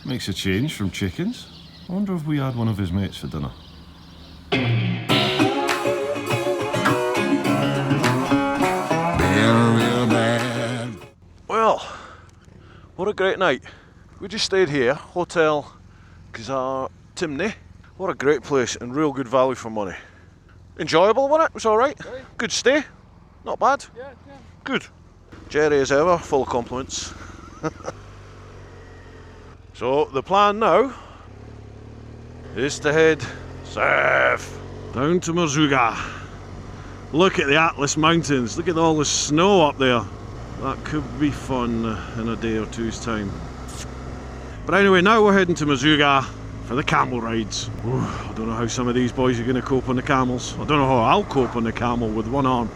Makes a change from chickens. I wonder if we had one of his mates for dinner. Real bad. Well, what a great night. We just stayed here, Hotel Timney. What a great place and real good value for money. Enjoyable, wasn't it? It was alright. Good stay. Not bad. Yeah. Good. Jerry as ever, full of compliments. So the plan now is to head south down to Merzouga. Look at the Atlas Mountains, look at all the snow up there. That could be fun in a day or two's time. But anyway, now we're heading to Merzouga for the camel rides. Ooh, I don't know how some of these boys are going to cope on the camels. I don't know how I'll cope on the camel with one arm,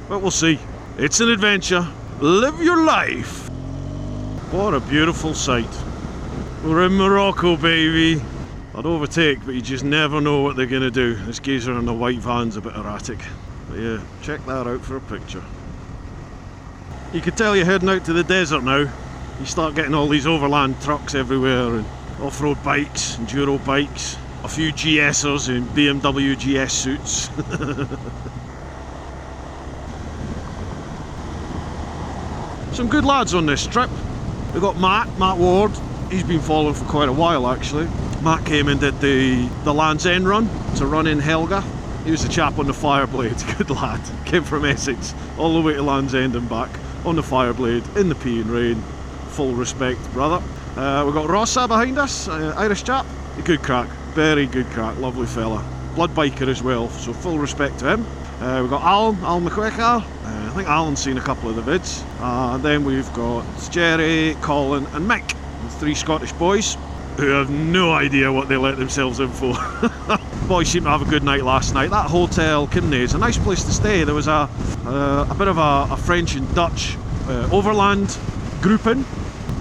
but we'll see. It's an adventure. Live your life. What a beautiful sight. We're in Morocco, baby. I'd overtake, but you just never know what they're going to do. This geezer in the white van's a bit erratic. But yeah, check that out for a picture. You can tell you're heading out to the desert now. You start getting all these overland trucks everywhere and off-road bikes, enduro bikes, a few GSers in BMW GS suits. Some good lads on this trip. We've got Matt Ward. He's been following for quite a while actually. Matt came and did the Land's End run to run in Helga. He was the chap on the Fireblade, good lad. Came from Essex all the way to Land's End and back on the Fireblade in the peeing rain. Full respect, brother. We've got Rossa behind us, Irish chap. A good crack, very good crack, lovely fella. Blood biker as well, so full respect to him. We've got Alan McQuicker. I think Alan's seen a couple of the vids. And then we've got Jerry, Colin and Mick. 3 Scottish boys who have no idea what they let themselves in for. Boys seem to have a good night last night. That Hotel Timney is a nice place to stay. There was a bit of a French and Dutch overland grouping.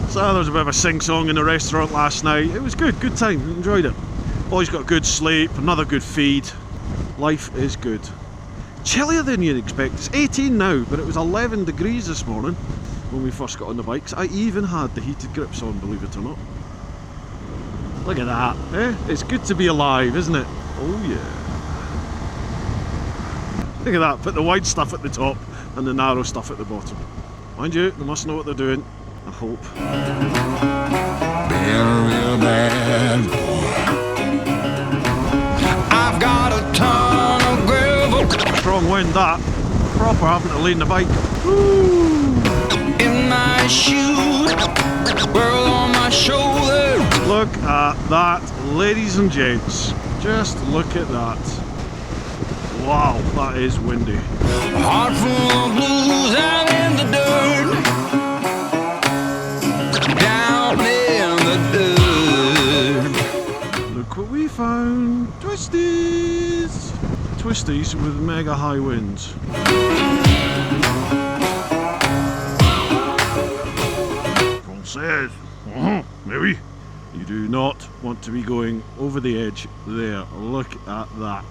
So there was a bit of a sing-song in the restaurant last night. It was good time, enjoyed it. Boys got good sleep, another good feed. Life is good. Chillier than you'd expect. It's 18 now, but it was 11 degrees this morning when we first got on the bikes. I even had the heated grips on, believe it or not. Look at that, eh? It's good to be alive, isn't it? Oh yeah. Look at that, put the wide stuff at the top and the narrow stuff at the bottom. Mind you, they must know what they're doing, I hope. Real bad boy. I've got a ton of gravel. Strong wind that. Proper having to lean the bike. Woo. In my shoes, world on my shoulder. Look at that, ladies and gents. Just look at that. Wow, that is windy. Heart full of blues out in the dirt. Down in the dirt. Look what we found. Twisties. Twisties with mega high winds. Says, maybe you do not want to be going over the edge there. Look at that.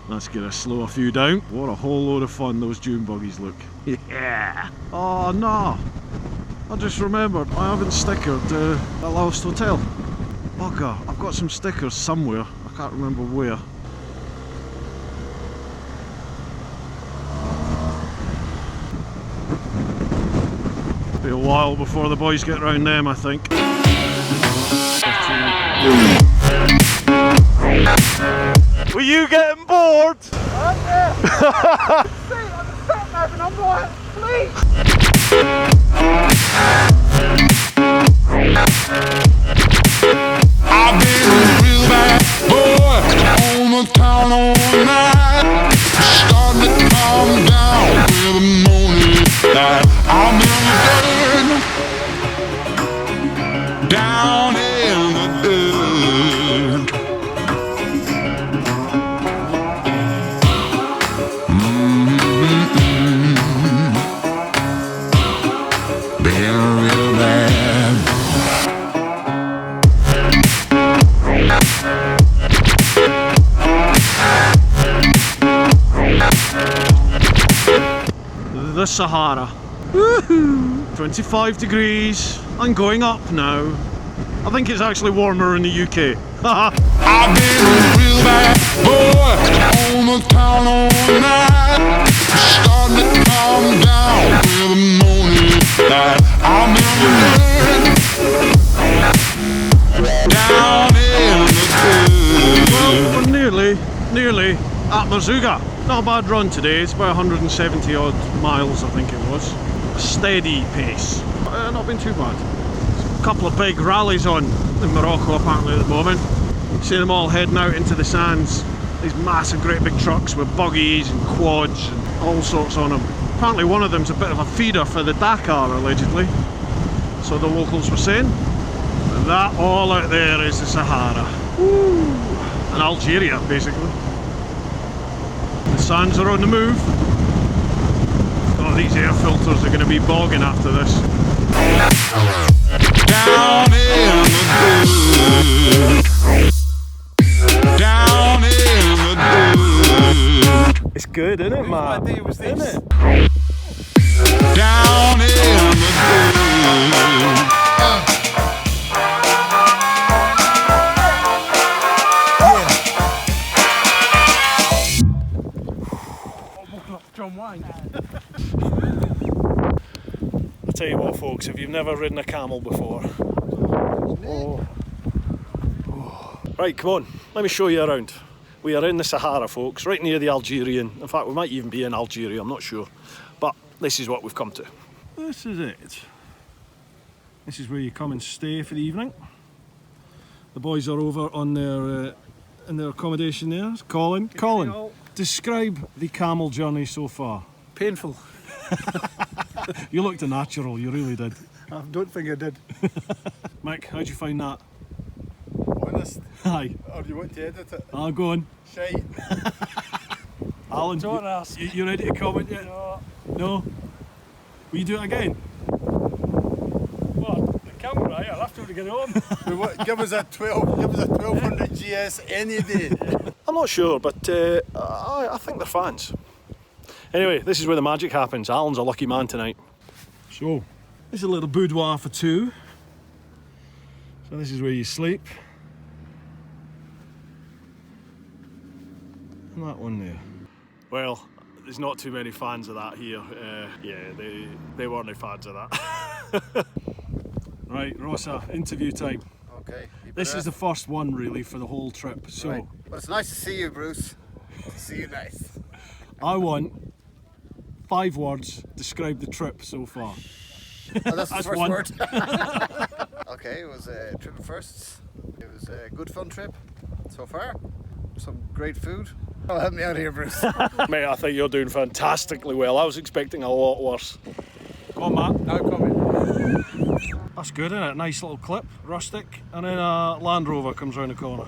That's gonna slow a few down. What a whole load of fun those dune buggies look. Yeah. Oh no, I just remembered I haven't stickered the Lost Hotel. Bugger, I've got some stickers somewhere, I can't remember where. Be a while before the boys get round them, I think. Were you getting bored? Yeah. I'm sat there and I'm like, please. I've been a real bad boy on the town all night. Starting to calm down with the morning light. I'm in the dirt, down in the dirt. Been real bad. The Sahara. Woohoo! 25 degrees and going up now. I think it's actually warmer in the UK. I've been a real bad boy on the town all night. Starting to calm down with the morning light. I'm down in the dirt. Well, we're nearly at Merzouga. Not a bad run today. It's about 170 odd miles, I think it was. A steady pace. Not been too bad. A couple of big rallies on in Morocco apparently at the moment. You see them all heading out into the sands. These massive great big trucks with buggies and quads and all sorts on them. Apparently one of them's a bit of a feeder for the Dakar allegedly. So the locals were saying. And that all out there is the Sahara. Woo! And Algeria basically. The sands are on the move. Oh, these air filters are going to be bogging after this. Down in the dirt. Down in the dirt. It's good, isn't it, man? Isn't it? Down in the dirt. I'll tell you what, folks, if you've never ridden a camel before. Right, come on, let me show you around. We are in the Sahara, folks, right near the Algerian. In fact, we might even be in Algeria, I'm not sure. But this is what we've come to. This is it. This is where you come and stay for the evening. The boys are over on their in their accommodation there. Colin, describe the camel journey so far. Painful. You looked a natural, you really did. I don't think I did. Mick, how'd you find that? Honest? Aye. Or do you want to edit it? I'll go on. Shite. Alan, Don't ask. you ready to comment yet? No. No? Will you do it again? What? The camera, I'll have to get home. Give us a 1200 GS any day. I'm not sure, but I think they're fans. Anyway, this is where the magic happens. Alan's a lucky man tonight. So, this is a little boudoir for two. So this is where you sleep. And that one there. Well, there's not too many fans of that here. Yeah, they weren't fans of that. Right, Rosa, interview time. Okay. This is the first one really for the whole trip. So, Right. Well, it's nice to see you, Bruce. To see you nice. I want 5 words, describe the trip so far. Oh, that's the That's first one. word. Okay, it was a trip of firsts. It was a good fun trip so far. Some great food. Oh, help me out here, Bruce. Mate, I think you're doing fantastically well. I was expecting a lot worse. Come on, Matt. No comment. That's good, isn't it? Nice little clip, rustic, and then a Land Rover comes round the corner.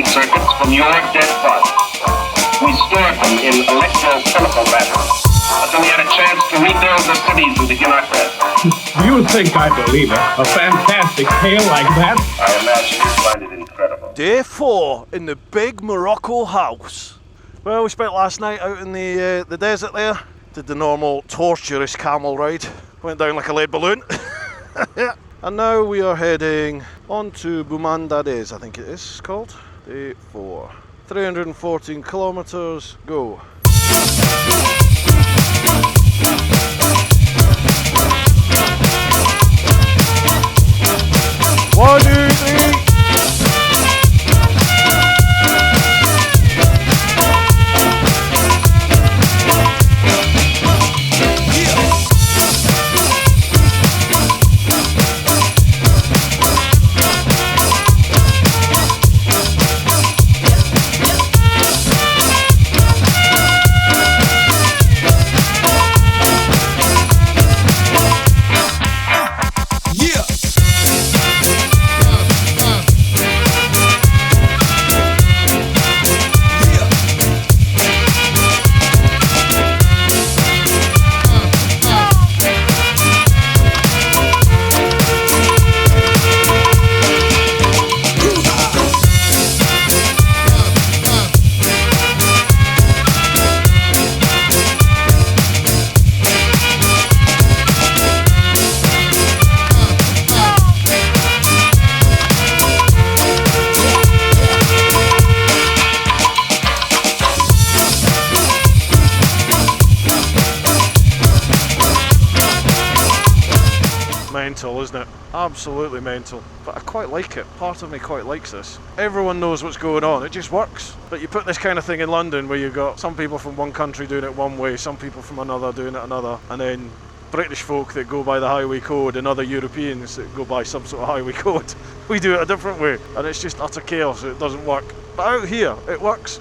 Circuits from your dead body. We stored them in electrochemical batteries until we had a chance to rebuild the cities and begin our quest. Do you think I believe it? A fantastic tale like that? I imagine you find it incredible. Day 4 in the big Morocco house. Well, we spent last night out in the desert there. Did the normal torturous camel ride. Went down like a lead balloon. Yeah. And now we are heading on to Boumalne Dades, I think it is called. Day 4. 314 kilometers, go. 1, 2, 3. isn't it? Absolutely mental. But I quite like it. Part of me quite likes this. Everyone knows what's going on. It just works. But you put this kind of thing in London where you've got some people from one country doing it one way, some people from another doing it another, and then British folk that go by the highway code and other Europeans that go by some sort of highway code. We do it a different way, and it's just utter chaos. It doesn't work. But out here, it works.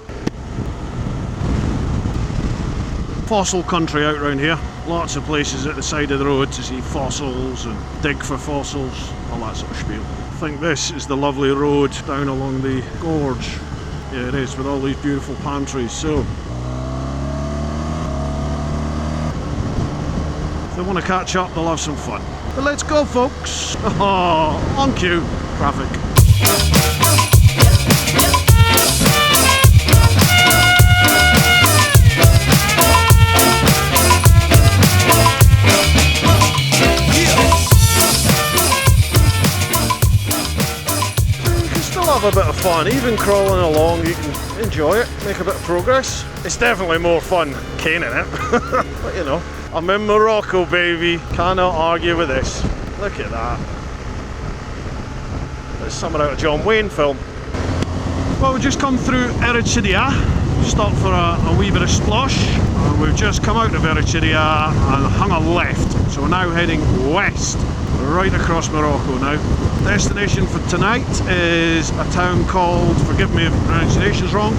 Fossil country out round here. Lots of places at the side of the road to see fossils and dig for fossils, all that sort of spiel. I think this is the lovely road down along the gorge. Yeah, it is, with all these beautiful palm trees. So, if they want to catch up, they'll have some fun. But let's go, folks. Oh, on cue, traffic. Have a bit of fun, even crawling along you can enjoy it, make a bit of progress. It's definitely more fun caning it, but you know, I'm in Morocco, baby, cannot argue with this. Look at that. There's something out of John Wayne film. Well, we've just come through RTW, stopped for a wee bit of splosh, and we've just come out of RTW and hung a left, so we're now heading west, right across Morocco now. Destination for tonight is a town called, forgive me if the pronunciation's wrong,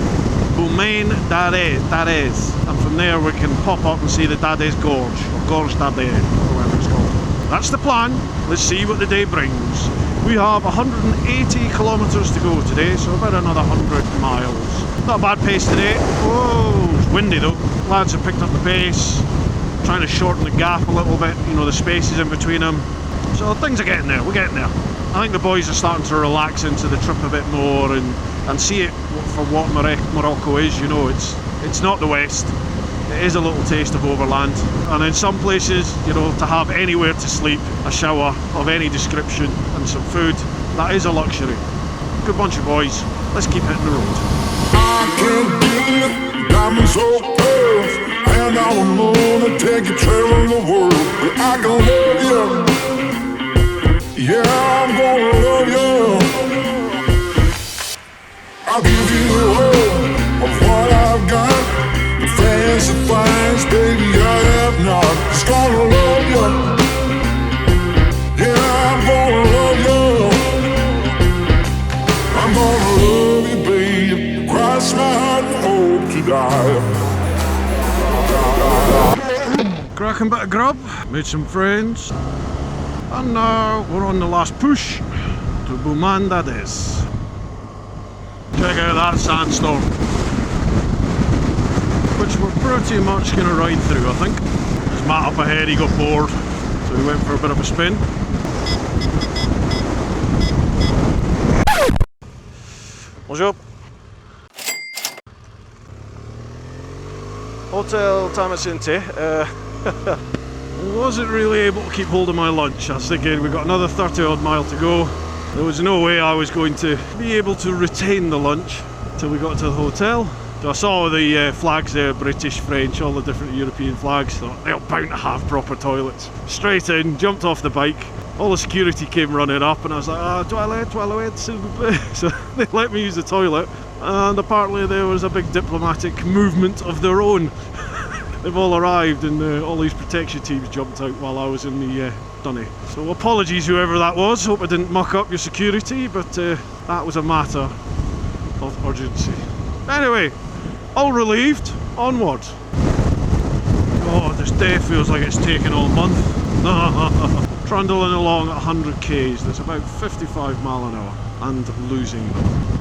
Boumalne Dades, and from there we can pop up and see the Dades Gorge, or Gorge Dades, or whatever it's called. That's the plan. Let's see what the day brings. We have 180 kilometres to go today, so about another 100 miles. Not a bad pace today. Whoa, it's windy though. Lads have picked up the pace, trying to shorten the gap a little bit, you know, the spaces in between them. So things are getting there, we're getting there. I think the boys are starting to relax into the trip a bit more and see it for what Morocco is. You know, it's not the West. It is a little taste of overland. And in some places, you know, to have anywhere to sleep, a shower of any description and some food, that is a luxury. Good bunch of boys. Let's keep hitting the road. I can't get diamonds so pearls, and I don't wanna take you traveling the world, but I can love you. Yeah, I'm gonna love you. I'll give you all of what I've got. The fancy things, baby, I have not. Just gonna love you. Yeah, I'm gonna love you. I'm gonna love you, baby. Cross my heart and hope to die. Cracking bit of grub, made some friends. And now we're on the last push to Boumalne Dades. Check out that sandstorm, which we're pretty much going to ride through, I think. There's Matt up ahead, he got bored, so he went for a bit of a spin. Bonjour. Hotel Tamacinte. Wasn't really able to keep hold of my lunch. I was thinking we've got another 30 odd mile to go. There was no way I was going to be able to retain the lunch till we got to the hotel. So I saw the flags there, British, French, all the different European flags. Thought they're bound to have proper toilets. Straight in, jumped off the bike. All the security came running up and I was like, toilet, s'il vous plaît. So they let me use the toilet, and apparently there was a big diplomatic movement of their own. They've all arrived and all these protection teams jumped out while I was in the dunny. So apologies whoever that was, hope I didn't muck up your security, but that was a matter of urgency. Anyway, all relieved, onward. Oh, this day feels like it's taken all month. Trundling along at 100 k's, that's about 55 mile an hour, and losing them.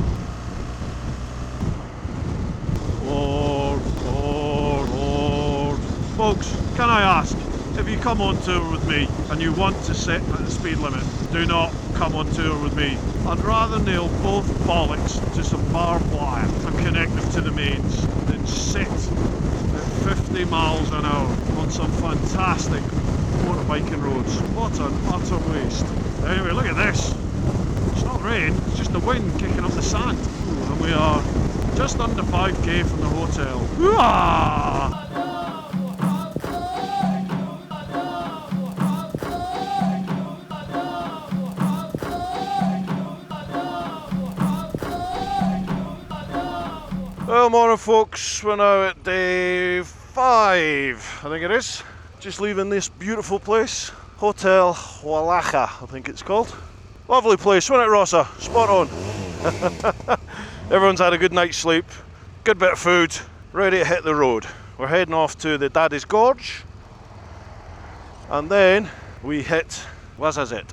Folks, can I ask, if you come on tour with me and you want to sit at the speed limit, do not come on tour with me. I'd rather nail both bollocks to some barbed wire and connect them to the mains than sit at 50 miles an hour on some fantastic motorbiking roads. What an utter waste. Anyway, look at this. It's not rain, it's just the wind kicking up the sand. And we are just under 5k from the hotel. Hoo-ah! Well, morning folks, we're now at day 5, I think it is. Just leaving this beautiful place. Hotel Walacha, I think it's called. Lovely place, wasn't it, Rossa? Spot on. Everyone's had a good night's sleep, good bit of food, ready to hit the road. We're heading off to the Dades Gorge, and then we hit Wazazet.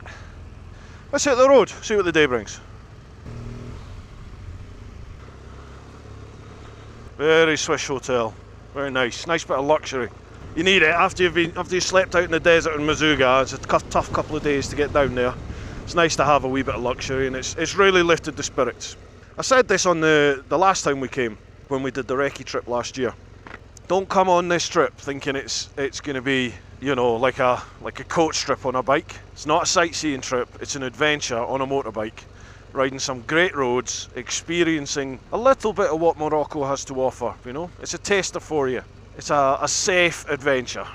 Let's hit the road, see what the day brings. Very swish hotel, very nice, nice bit of luxury. You need it after you slept out in the desert in Merzouga. It's a tough couple of days to get down there. It's nice to have a wee bit of luxury, and it's really lifted the spirits. I said this on the last time we came, when we did the recce trip last year. Don't come on this trip thinking it's going to be, you know, like a coach trip on a bike. It's not a sightseeing trip, it's an adventure on a motorbike. Riding some great roads, experiencing a little bit of what Morocco has to offer, you know. It's a taster for you. It's a safe adventure,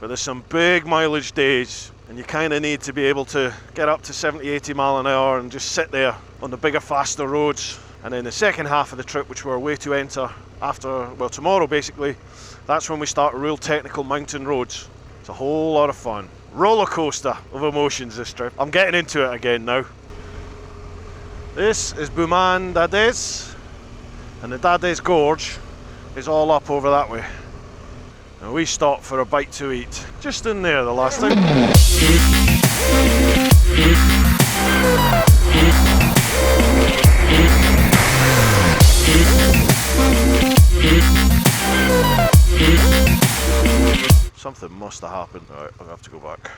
but there's some big mileage days, and you kind of need to be able to get up to 70-80 mile an hour and just sit there on the bigger, faster roads. And then the second half of the trip, which we're way to enter after, well, tomorrow basically, that's when we start real technical mountain roads. It's a whole lot of fun. Roller coaster of emotions this trip. I'm getting into it again now. This is Boumalne Dades, and the Dades Gorge is all up over that way. And we stopped for a bite to eat just in there the last time. Something must have happened. Alright, I'll have to go back.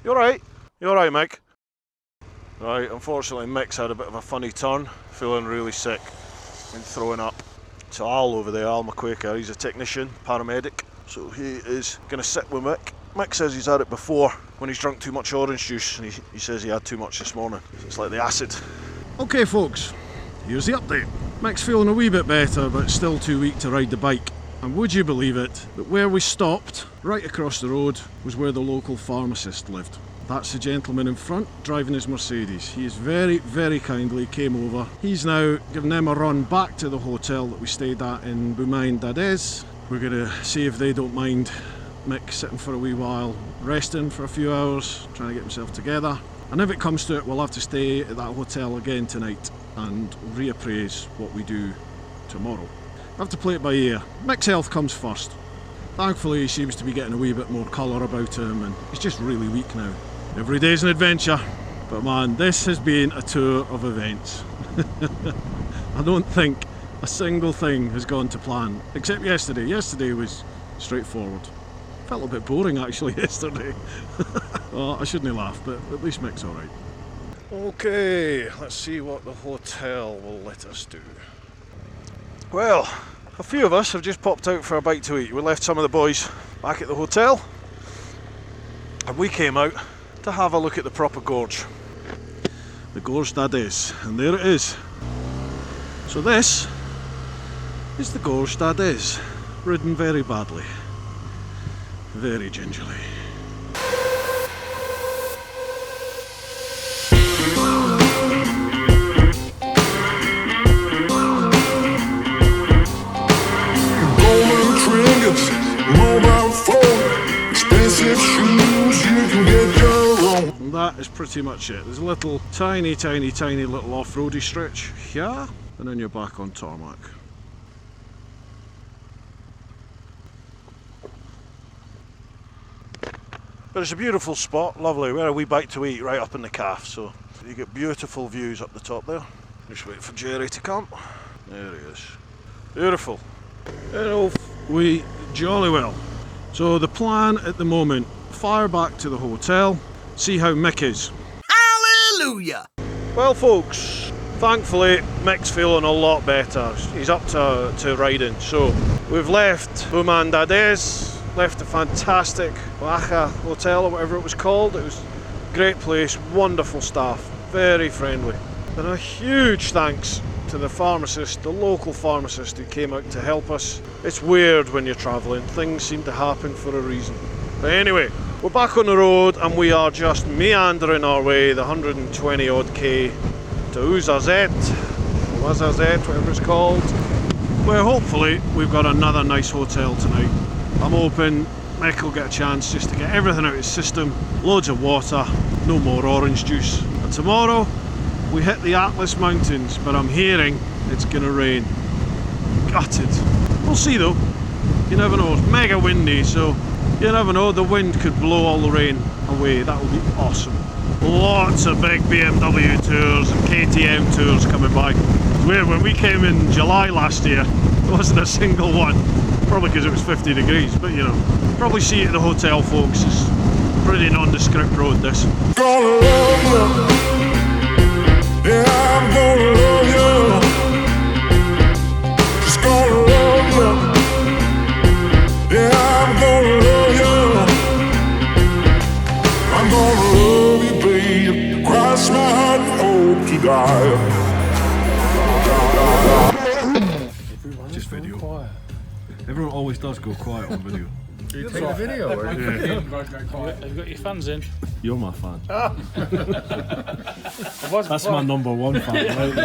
You alright? You alright, Mick? Right, unfortunately Mick's had a bit of a funny turn, feeling really sick and throwing up. So Al over there, Al McQuaker, he's a technician, paramedic, so he is going to sit with Mick. Mick says he's had it before when he's drunk too much orange juice, and he says he had too much this morning. So it's like the acid. Okay folks, here's the update. Mick's feeling a wee bit better, but still too weak to ride the bike. And would you believe it, that where we stopped, right across the road, was where the local pharmacist lived. That's the gentleman in front driving his Mercedes. He is very, very kindly came over. He's now giving them a run back to the hotel that we stayed at in Boumalne Dades. We're going to see if they don't mind Mick sitting for a wee while, resting for a few hours, trying to get himself together. And if it comes to it, we'll have to stay at that hotel again tonight and reappraise what we do tomorrow. I have to play it by ear. Mick's health comes first. Thankfully he seems to be getting a wee bit more colour about him, and he's just really weak now. Every day's an adventure, but man, this has been a tour of events. I don't think a single thing has gone to plan, except yesterday. Yesterday was straightforward. Felt a bit boring actually yesterday. Well, I shouldn't laugh, but at least Mick's alright. Okay, let's see what the hotel will let us do. Well, a few of us have just popped out for a bite to eat. We left some of the boys back at the hotel, and we came out to have a look at the proper gorge. The Gorge Dades, and there it is. So this is the Gorge Dades, ridden very badly, very gingerly. Golden trinkets, mobile phone, expensive shoes, you can get your own. And that is pretty much it. There's a little tiny little off-roady stretch here, and then you're back on tarmac. But it's a beautiful spot, lovely. We had a wee bite to eat right up in the calf, so you get beautiful views up the top there. Just wait for Jerry to come. There he is. Beautiful. And off we jolly well. So the plan at the moment, fire back to the hotel, see how Mick is. Hallelujah! Well folks, thankfully Mick's feeling a lot better. He's up to riding. So we've left Boumalne Dades, left a fantastic Walacha hotel or whatever it was called. It was a great place, wonderful staff, very friendly. And a huge thanks to the pharmacist, the local pharmacist who came out to help us. It's weird when you're travelling, things seem to happen for a reason. But anyway, we're back on the road and we are just meandering our way the 120 odd K to Wazazet, Wazazet, whatever it's called. Where hopefully we've got another nice hotel tonight. I'm hoping Mick will get a chance just to get everything out of his system. Loads of water, no more orange juice. And tomorrow we hit the Atlas Mountains, but I'm hearing it's gonna rain. Gutted. We'll see though. You never know. It's mega windy, so you never know. The wind could blow all the rain away. That would be awesome. Lots of big BMW tours and KTM tours coming by. When we came in July last year, there wasn't a single one. Probably because it was 50 degrees, but you know. Probably see it at the hotel, folks. It's pretty nondescript road, this. Gonna love you. Yeah, I'm gonna love you. Just gonna love you. Yeah, I'm gonna love you. I'm gonna love you, babe. Cross my heart and hope to die. Just video. Everyone always does go quiet on video. You take the video. Or? Yeah. Have you got your fans in? You're my fan. That's my number one fan, right?